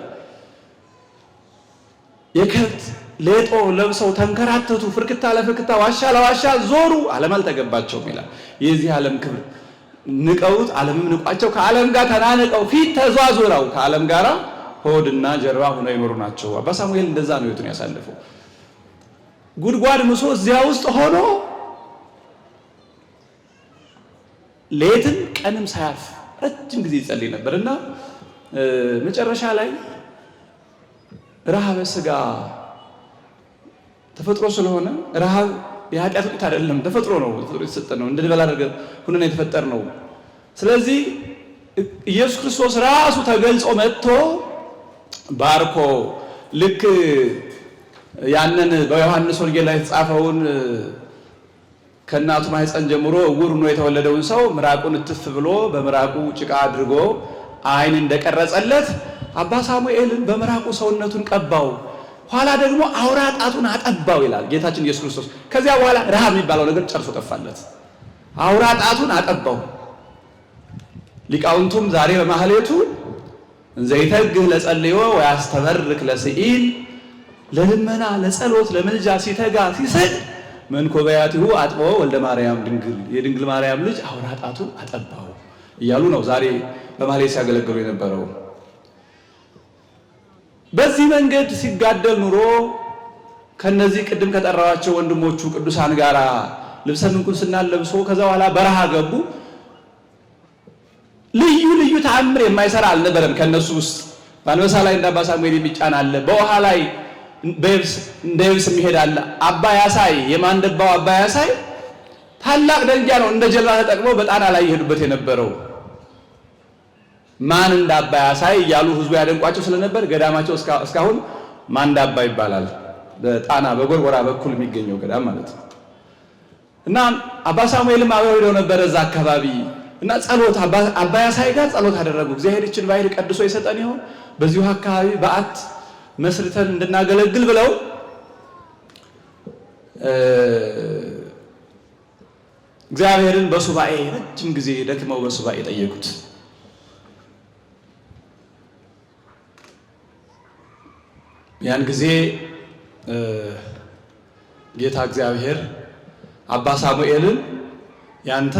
የከብት ሌጦ ለብሰው ተንከራተቱ፣ ፍርክታ ለፍርክታ ዋሻ ለዋሻ ዞሩ፣ ዓለም አልተገባቸውም ይላል። የዚህ ዓለም ክብር ንቀውት ዓለምም ንቋቸው ከዓለም ጋር ተናንቀው ፊት ተዟዙረው ከዓለም ጋር ሆድና ጀርባ ሆነው ይኖሩ ናቸው። አባ ሳሙኤል እንደዛ ነው ሕይወቱን ያሳለፈው። ጉድጓድ ምሶ እዚያ ውስጥ ሆኖ ሌትም ቀንም ሳያርፍ ረጅም ጊዜ ይጸልይ ነበርና መጨረሻ ላይ ረሃበ ሥጋ ተፈጥሮ ስለሆነ ረሃብ የኃጢአት ውጤት አይደለም፣ ተፈጥሮ ነው። ተፈጥሮ የተሰጠ ነው። እንድንበላ አድርገን ሁነን የተፈጠር ነው። ስለዚህ ኢየሱስ ክርስቶስ ራሱ ተገልጾ መጥቶ ባርኮ ልክ ያንን በዮሐንስ ወንጌል ላይ የተጻፈውን ከእናቱ ማህፀን ጀምሮ ዕውር ሆኖ የተወለደውን ሰው ምራቁን እትፍ ብሎ በምራቁ ጭቃ አድርጎ ዓይን እንደቀረጸለት አባ ሳሙኤልን በምራቁ ሰውነቱን ቀባው፣ ኋላ ደግሞ አውራ ጣቱን አጠባው ይላል ጌታችን ኢየሱስ ክርስቶስ። ከዚያ በኋላ ረሃብ የሚባለው ነገር ጨርሶ ጠፋለት። አውራ ጣቱን አጠባው። ሊቃውንቱም ዛሬ በማህሌቱ ዘይተግህ ለጸልዮ ወያስተበርክ ለስኢል ለልመና ለጸሎት ለምልጃ ሲተጋ ሲሰድ መንኮበያቲሁ አጥቦ ወልደ ማርያም ድንግል የድንግል ማርያም ልጅ አውራ ጣቱን አጠባው እያሉ ነው ዛሬ በማህሌት ሲያገለግሉ የነበረው። በዚህ መንገድ ሲጋደል ኑሮ ከነዚህ ቅድም ከጠራዋቸው ወንድሞቹ ቅዱሳን ጋር ልብሰ ምንኩስናን ለብሶ ከዛ በኋላ በረሃ ገቡ። ልዩ ልዩ ተአምር የማይሰራ አልነበረም ከነሱ ውስጥ። በአንበሳ ላይ እንደ አባ ሳሙኤል የሚጫን አለ፣ በውሃ ላይ እንደ የብስ የሚሄድ አለ። አባ ያሳይ የማንደባው አባ ያሳይ ታላቅ ደንጊያ ነው እንደ ጀልባ ተጠቅሞ በጣና ላይ ይሄዱበት የነበረው። ማን እንደ አባ ያሳይ እያሉ ህዝቡ ያደንቋቸው ስለነበር ገዳማቸው እስካሁን ማንዳባ ይባላል። በጣና በጎርጎራ በኩል የሚገኘው ገዳም ማለት ነው። እና አባ ሳሙኤልም አብረው ሄደው ነበር እዛ አካባቢ እና ጸሎት አባ ያሳይ ጋር ጸሎት አደረጉ። እግዚአብሔር ይችን ባሕር ቀድሶ ይሰጠን ይሆን በዚሁ አካባቢ በዓት መስርተን እንድናገለግል ብለው እግዚአብሔርን በሱባኤ ረጅም ጊዜ ደክመው በሱባኤ ጠየቁት። ያን ጊዜ ጌታ እግዚአብሔር አባ ሳሙኤልን ያንተ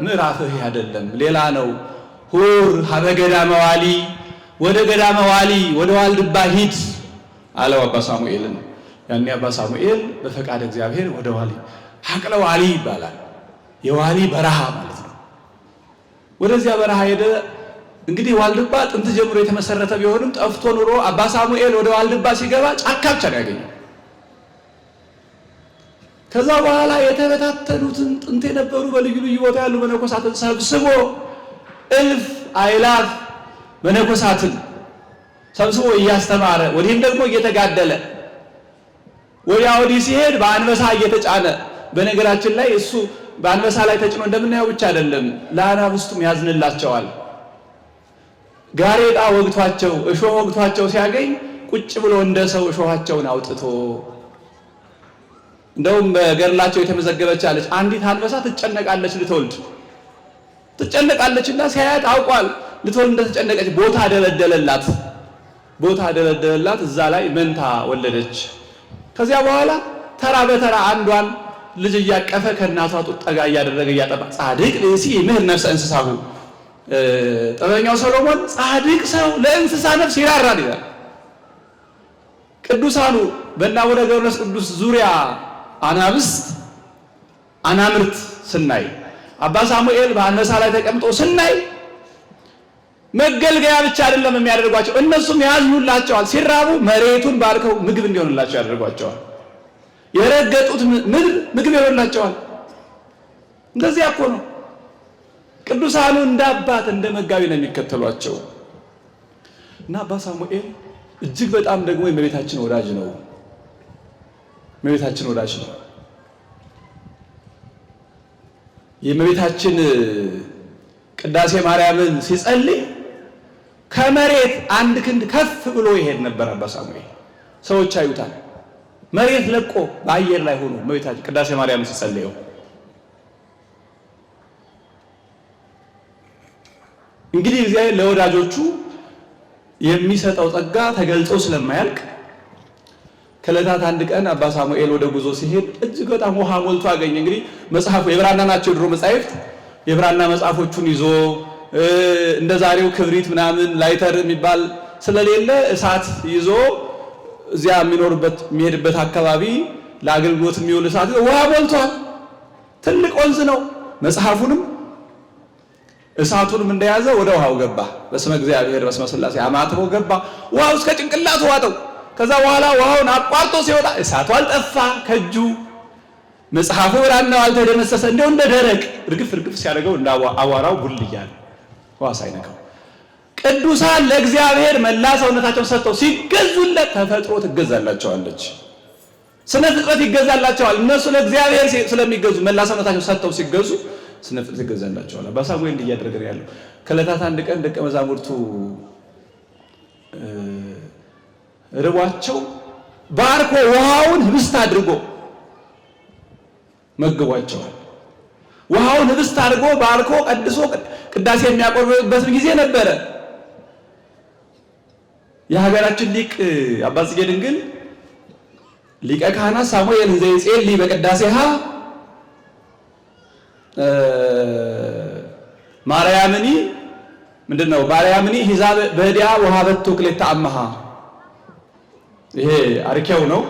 ምዕራፍህ አይደለም ሌላ ነው፣ ሁር ሀበ ገዳመ ዋሊ ወደ ገዳመ ዋሊ ወደ ዋልድባ ሂድ አለው አባ ሳሙኤልን። ያኔ አባ ሳሙኤል በፈቃድ እግዚአብሔር ወደ ዋሊ ሐቅለ ዋሊ ይባላል፣ የዋሊ በረሃ ማለት ነው። ወደዚያ በረሃ ሄደ። እንግዲህ ዋልድባ ጥንት ጀምሮ የተመሰረተ ቢሆንም ጠፍቶ ኑሮ አባ ሳሙኤል ወደ ዋልድባ ሲገባ ጫካ ብቻ ነው ያገኘው። ከዛ በኋላ የተበታተኑትን ጥንት የነበሩ በልዩ ልዩ ቦታ ያሉ መነኮሳትን ሰብስቦ እልፍ አእላፍ መነኮሳትን ሰብስቦ እያስተማረ ወዲህም ደግሞ እየተጋደለ ወዲያ ወዲህ ሲሄድ በአንበሳ እየተጫነ። በነገራችን ላይ እሱ በአንበሳ ላይ ተጭኖ እንደምናየው ብቻ አይደለም፣ ለአናብስቱም ያዝንላቸዋል። ጋሬጣ ወግቷቸው እሾህ ወግቷቸው ሲያገኝ ቁጭ ብሎ እንደ ሰው እሾሃቸውን አውጥቶ እንደውም በገድላቸው የተመዘገበች አለች። አንዲት አንበሳ ትጨነቃለች ልትወልድ ትጨነቃለችና ሲያያት አውቋል ልትወልድ እንደተጨነቀች ቦታ ደለደለላት። እዛ ላይ መንታ ወለደች። ከዚያ በኋላ ተራ በተራ አንዷን ልጅ እያቀፈ ከእናቷ ጡት ጠጋ እያደረገ እያጠባ ጻድቅ ብእሲ ይምህር ነፍሰ እንስሳሁ ጥበበኛው ሰሎሞን ጻድቅ ሰው ለእንስሳ ነፍስ ይራራል ይላል። ቅዱሳኑ በአቡነ ገብረመንፈስ ቅዱስ ዙሪያ አናምርት ስናይ አባ ሳሙኤል በአንበሳ ላይ ተቀምጦ ስናይ መገልገያ ብቻ አይደለም የሚያደርጓቸው፣ እነሱም ያዝኑላቸዋል። ሲራቡ መሬቱን ባርከው ምግብ እንዲሆንላቸው ያደርጓቸዋል። የረገጡት ምድር ምግብ ይሆንላቸዋል። እንደዚያ እኮ ነው። ቅዱሳኑ እንደ አባት እንደ መጋቢ ነው የሚከተሏቸው። እና አባ ሳሙኤል እጅግ በጣም ደግሞ የእመቤታችን ወዳጅ ነው። የእመቤታችን ወዳጅ ነው። የእመቤታችን ቅዳሴ ማርያምን ሲጸልይ ከመሬት አንድ ክንድ ከፍ ብሎ ይሄድ ነበር አባ ሳሙኤል። ሰዎች አይዩታል። መሬት ለቆ በአየር ላይ ሆኖ እመቤታችን ቅዳሴ ማርያምን ሲጸልየው እንግዲህ እግዚአብሔር ለወዳጆቹ የሚሰጠው ጸጋ ተገልጾ ስለማያልቅ ከዕለታት አንድ ቀን አባ ሳሙኤል ወደ ጉዞ ሲሄድ እጅግ በጣም ውሃ ሞልቶ አገኘ። እንግዲህ መጽሐፉ የብራና ናቸው ድሮ መጻሕፍት። የብራና መጽሐፎቹን ይዞ እንደ ዛሬው ክብሪት ምናምን ላይተር የሚባል ስለሌለ እሳት ይዞ እዚያ የሚሄድበት አካባቢ ለአገልግሎት የሚውል እሳት ውሃ ሞልቷል። ትልቅ ወንዝ ነው። መጽሐፉንም እሳቱንም እንደያዘ ወደ ውሃው ገባ። በስመ እግዚአብሔር በስመ ሥላሴ አማትቦ ገባ። ውሃው እስከ ጭንቅላቱ ዋጠው። ከዛ በኋላ ውሃውን አቋርጦ ሲወጣ እሳቱ አልጠፋ ከእጁ፣ መጽሐፉ ብራናው አልተደመሰሰ፣ እንደው እንደ ደረቅ እርግፍ ሲያደርገው እንደ አቧራው ቡል እያለ ውሃ ሳይነካው። ቅዱሳን ለእግዚአብሔር መላ ሰውነታቸውን ሰጥተው ሲገዙለት ተፈጥሮ ትገዛላቸዋለች፣ ስነ ፍጥረት ይገዛላቸዋል። እነሱ ለእግዚአብሔር ስለሚገዙ መላ ሰውነታቸውን ሰጥተው ሲገዙ ስነ ፍጥረት ይገዛላቸዋል። አባ ሳሙኤል እንዲህ እያደረገ ያለው ከዕለታት አንድ ቀን ደቀ መዛሙርቱ ርቧቸው ባርኮ ውሃውን ህብስት አድርጎ መግቧቸዋል። ውሃውን ህብስት አድርጎ ባርኮ ቀድሶ ቅዳሴ የሚያቆርብበትን ጊዜ ነበረ። የሀገራችን ሊቅ አባ ጽጌ ድንግል ሊቀ ካህናት ሳሙኤል ዘይጼሊ በቅዳሴሃ ማርያምኒ ምንድነው ማርያምኒ ሂዛብ በዲያ ወሃበቱ ክሌታ አማሃ ይሄ አርኬው ነው።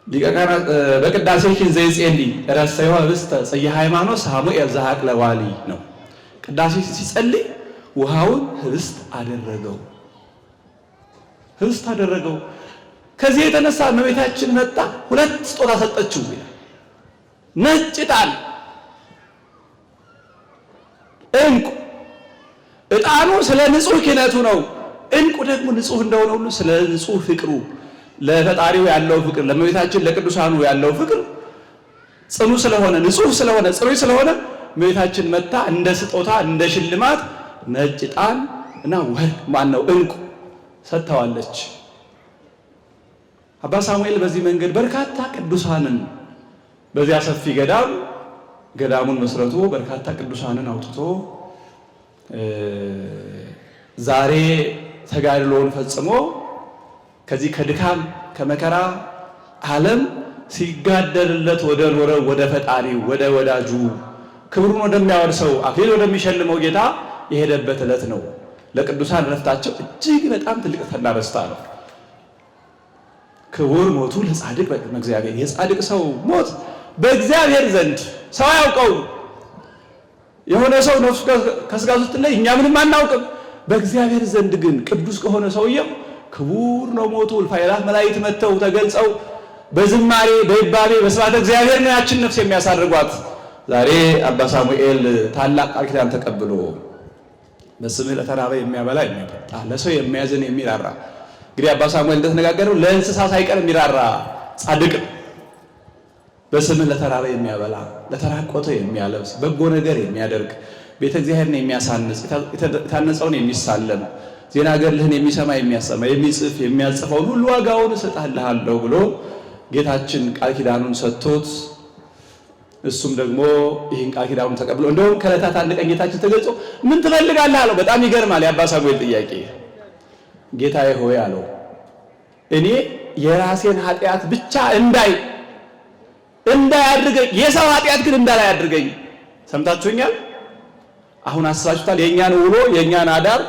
ሊቀ ካህናት በቅዳሴ ዘይጼሊ ረሰዮ ህብስተ ጽየ ሃይማኖት ሳሙኤል ዘሐቅለ ዋሊ ነው። ቅዳሴ ሲጸልይ ውሃውን ህብስት አደረገው። ከዚህ የተነሳ እመቤታችን መጣ፣ ሁለት ስጦታ ሰጠችው። ነጭ ዕጣን፣ ዕንቁ። ዕጣኑ ስለ ንጹህ ኪነቱ ነው። ዕንቁ ደግሞ ንጹህ እንደሆነ ሁሉ ስለ ንጹህ ፍቅሩ፣ ለፈጣሪው ያለው ፍቅር፣ ለእመቤታችን ለቅዱሳኑ ያለው ፍቅር ጽኑ ስለሆነ ንጹህ ስለሆነ ጽሩይ ስለሆነ እመቤታችን መጣ እንደ ስጦታ እንደ ሽልማት ነጭ ዕጣን እና ወርቅ ዕንቁ ሰጥተዋለች። አባ ሳሙኤል በዚህ መንገድ በርካታ ቅዱሳንን በዚያ ሰፊ ገዳሙን መስርቶ በርካታ ቅዱሳንን አውጥቶ ዛሬ ተጋድሎውን ፈጽሞ ከዚህ ከድካም ከመከራ ዓለም ሲጋደልለት ወደ ኖረው ወደ ፈጣሪው ወደ ወዳጁ ክብሩን ወደሚያወርሰው አክሊል ወደሚሸልመው ጌታ የሄደበት ዕለት ነው። ለቅዱሳን ረፍታቸው እጅግ በጣም ትልቅ ደስታ ነው። ክቡር ሞቱ ለጻድቅ በእግዚአብሔር። የጻድቅ ሰው ሞት በእግዚአብሔር ዘንድ ሰው አያውቀው። የሆነ ሰው ነፍሱ ከስጋው ስትለይ እኛ ምንም አናውቅም። በእግዚአብሔር ዘንድ ግን ቅዱስ ከሆነ ሰውየው ክቡር ነው ሞቱ። እልፍ አእላፍ መላእክት መጥተው ተገልጸው በዝማሬ በይባቤ በስብሐተ እግዚአብሔር ነው ያችን ነፍስ የሚያሳርጓት። ዛሬ አባ ሳሙኤል ታላቅ ቃል ኪዳን ተቀብሎ በስምህ ለተራበ የሚያበላ የሚያጠጣ ለሰው የሚያዝን የሚራራ። እንግዲህ አባ ሳሙኤል እንደተነጋገረው ለእንስሳ ሳይቀር የሚራራ ጻድቅ ነው። በስምህ ለተራበ የሚያበላ ለተራቆተ የሚያለብስ በጎ ነገር የሚያደርግ ቤተ እግዚአብሔርን የሚያሳንጽ የታነጸውን የሚሳለም ዜና ገድልህን የሚሰማ የሚያሰማ የሚጽፍ የሚያጽፈውን ሁሉ ዋጋውን እሰጥልሃለሁ ብሎ ጌታችን ቃል ኪዳኑን ሰጥቶት እሱም ደግሞ ይህን ቃል ኪዳኑን ተቀብሎ እንደውም ከዕለታት አንድ ቀን ጌታችን ተገልጾ ምን ትፈልጋለህ አለው። በጣም ይገርማል የአባ ሳሙኤል ጥያቄ። ጌታዬ ሆይ አለው እኔ የራሴን ኃጢአት ብቻ እንዳያድርገኝ የሰው ኃጢአት ግን እንዳላይ አድርገኝ። ሰምታችሁኛል? አሁን አስባችሁታል? የእኛን ውሎ የእኛን አዳር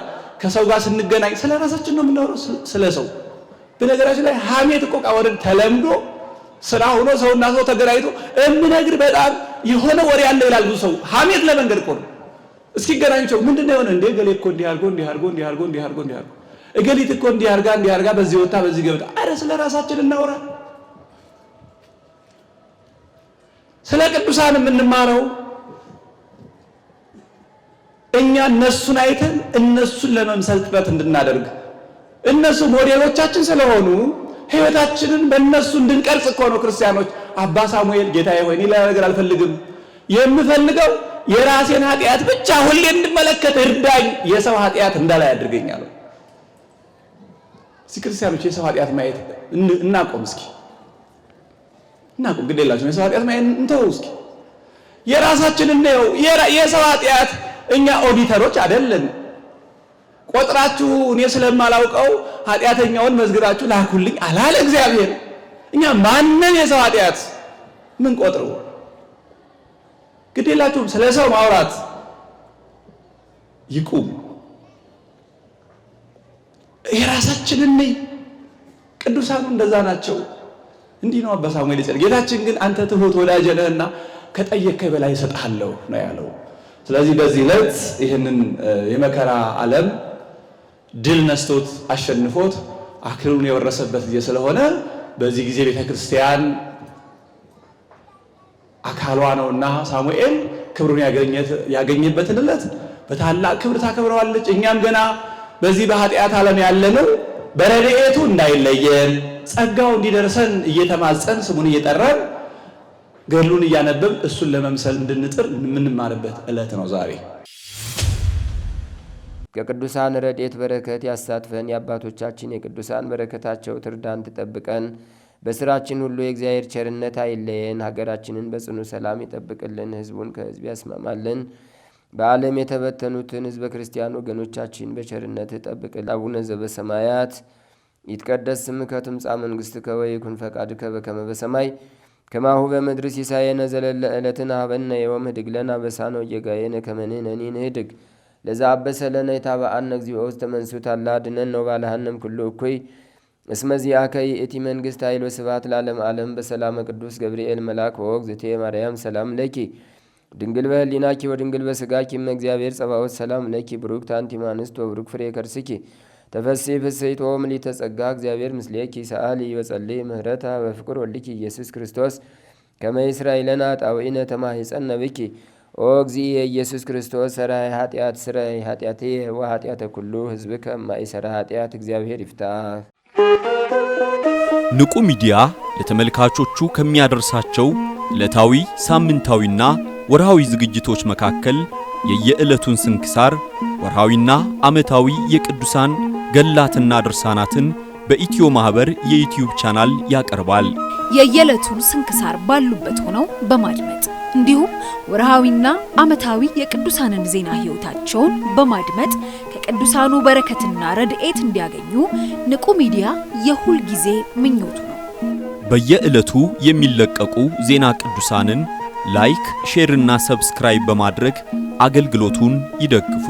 ከሰው ጋር ስንገናኝ ስለ ራሳችን ነው የምናወራው፣ ስለ ሰው። በነገራችን ላይ ሐሜት እኮ ወደ ተለምዶ ስራ ሆኖ ሰውና ሰው ተገናኝቶ እምነግር በጣም የሆነ ወሬ ያለ ይላል ብዙ ሰው። ሐሜት ለመንገድ እኮ ነው። እስኪገናኙ ሰው ምንድነው የሆነ እንደ ገሌ እኮ እንዲህ አድርጎ እገሊት እኮ እንዲህ አድርጋ በዚህ ወጣ በዚህ ገብታ። አረ ስለ ራሳችን እናውራ። ስለ ቅዱሳን የምንማረው እኛ እነሱን አይተን እነሱን ለመምሰል ጥረት እንድናደርግ እነሱ ሞዴሎቻችን ስለሆኑ ሕይወታችንን በእነሱ እንድንቀርጽ እኮ ነው ክርስቲያኖች። አባ ሳሙኤል ጌታዬ ሆይ እኔ ሌላ ነገር አልፈልግም፣ የምፈልገው የራሴን ኃጢአት ብቻ ሁሌ እንድመለከት እርዳኝ፣ የሰው ኃጢአት እንዳላይ አድርገኛለሁ። እስኪ ክርስቲያኖች የሰው ኃጢአት ማየት እናቆም። ግድ የላችሁም የሰው ኃጢአት ማየት እንተው። እስኪ የራሳችንን ነው። የሰው ኃጢአት እኛ ኦዲተሮች አይደለን። ቆጥራችሁ እኔ ስለማላውቀው ኃጢአተኛውን መዝግባችሁ ላኩልኝ አላለ እግዚአብሔር። እኛ ማንን የሰው ኃጢአት ምን ቆጥሩ? ግድ የላችሁም ስለ ሰው ማውራት ይቁም። የራሳችንን ቅዱሳኑ እንደዛ ናቸው። እንዲህ ነው አባ ሳሙኤል ይጸል። ጌታችን ግን አንተ ትሁት ወዳጄ ነህና ከጠየቅከኝ በላይ እሰጥሃለሁ ነው ያለው። ስለዚህ በዚህ ዕለት ይህንን የመከራ ዓለም ድል ነስቶት አሸንፎት አክሊሉን የወረሰበት ጊዜ ስለሆነ በዚህ ጊዜ ቤተክርስቲያን አካሏ ነውና ሳሙኤል ክብሩን ያገኘበትን ዕለት በታላቅ ክብር ታከብረዋለች። እኛም ገና በዚህ በኃጢአት ዓለም ያለነው በረድኤቱ እንዳይለየን ጸጋው እንዲደርሰን እየተማጸን ስሙን እየጠራን ገድሉን እያነበብን እሱን ለመምሰል እንድንጥር የምንማርበት ዕለት ነው ዛሬ። ከቅዱሳን ረድኤት በረከት ያሳትፈን። የአባቶቻችን የቅዱሳን በረከታቸው ትርዳን ትጠብቀን። በስራችን ሁሉ የእግዚአብሔር ቸርነት አይለየን። ሀገራችንን በጽኑ ሰላም ይጠብቅልን፣ ህዝቡን ከህዝብ ያስማማልን። በዓለም የተበተኑትን ህዝበ ክርስቲያን ወገኖቻችን በቸርነት ጠብቅልን። አቡነ ዘበሰማያት ይትቀደስ ስምከ ትምጻእ መንግሥትከ ወይኩን ፈቃድከ በከመ በሰማይ ከማሁ በምድር ሲሳየነ ዘለለ ዕለትነ ሀበነ ዮም ህድግ ለነ አበሳነ ወጌጋየነ ከመ ንሕነኒ ንህድግ ለዘአበሰለነ የታበአነ እግዚኦ ውስተ መንሱት አላ አድኅነነ ወባልሐነም ኩሉ እኩይ እስመ ዚአከ ይእቲ መንግሥት ኃይል ወስብሐት ለዓለመ ዓለም። በሰላመ ቅዱስ ገብርኤል መልአክ ወእግዝእቴ ማርያም ሰላም ለኪ ድንግል በህሊናኪ ወድንግል በስጋኪ እመ እግዚአብሔር ጸባኦት ሰላም ለኪ ብሩክት አንቲ እምአንስት ወብሩክ ፍሬ ከርስኪ ተፈሥሒ ፍሥሕት ምልዕተ ጸጋ እግዚአብሔር ምስሌኪ ሰአሊ ወጸልይ ምህረታ በፍቅር ወልድኪ ኢየሱስ ክርስቶስ ከመ ይስራይ ለነ ኃጣውኢነ ተማኅፀነ ብኪ ኦ እግዚእ ኢየሱስ ክርስቶስ ሠራይ ኃጢአት ሥራይ ኃጢአትየ ወኃጢአተ ኩሉ ሕዝብ ከማይሠራ ኃጢአት እግዚአብሔር ይፍታ። ንቁ ሚዲያ ለተመልካቾቹ ከሚያደርሳቸው ዕለታዊ ሳምንታዊና ወርሃዊ ዝግጅቶች መካከል የየዕለቱን ስንክሳር ወርሃዊና ዓመታዊ የቅዱሳን ገላትና ድርሳናትን በኢትዮ ማህበር የዩቲዩብ ቻናል ያቀርባል። የየዕለቱን ስንክሳር ባሉበት ሆነው በማድመጥ እንዲሁም ወርሃዊና ዓመታዊ የቅዱሳንን ዜና ሕይወታቸውን በማድመጥ ከቅዱሳኑ በረከትና ረድኤት እንዲያገኙ ንቁ ሚዲያ የሁል ጊዜ ምኞቱ ነው። በየዕለቱ የሚለቀቁ ዜና ቅዱሳንን ላይክ፣ ሼር እና ሰብስክራይብ በማድረግ አገልግሎቱን ይደግፉ።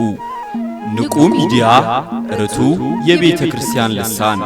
ንቁ ሚዲያ ርቱ የቤተ ክርስቲያን ልሳን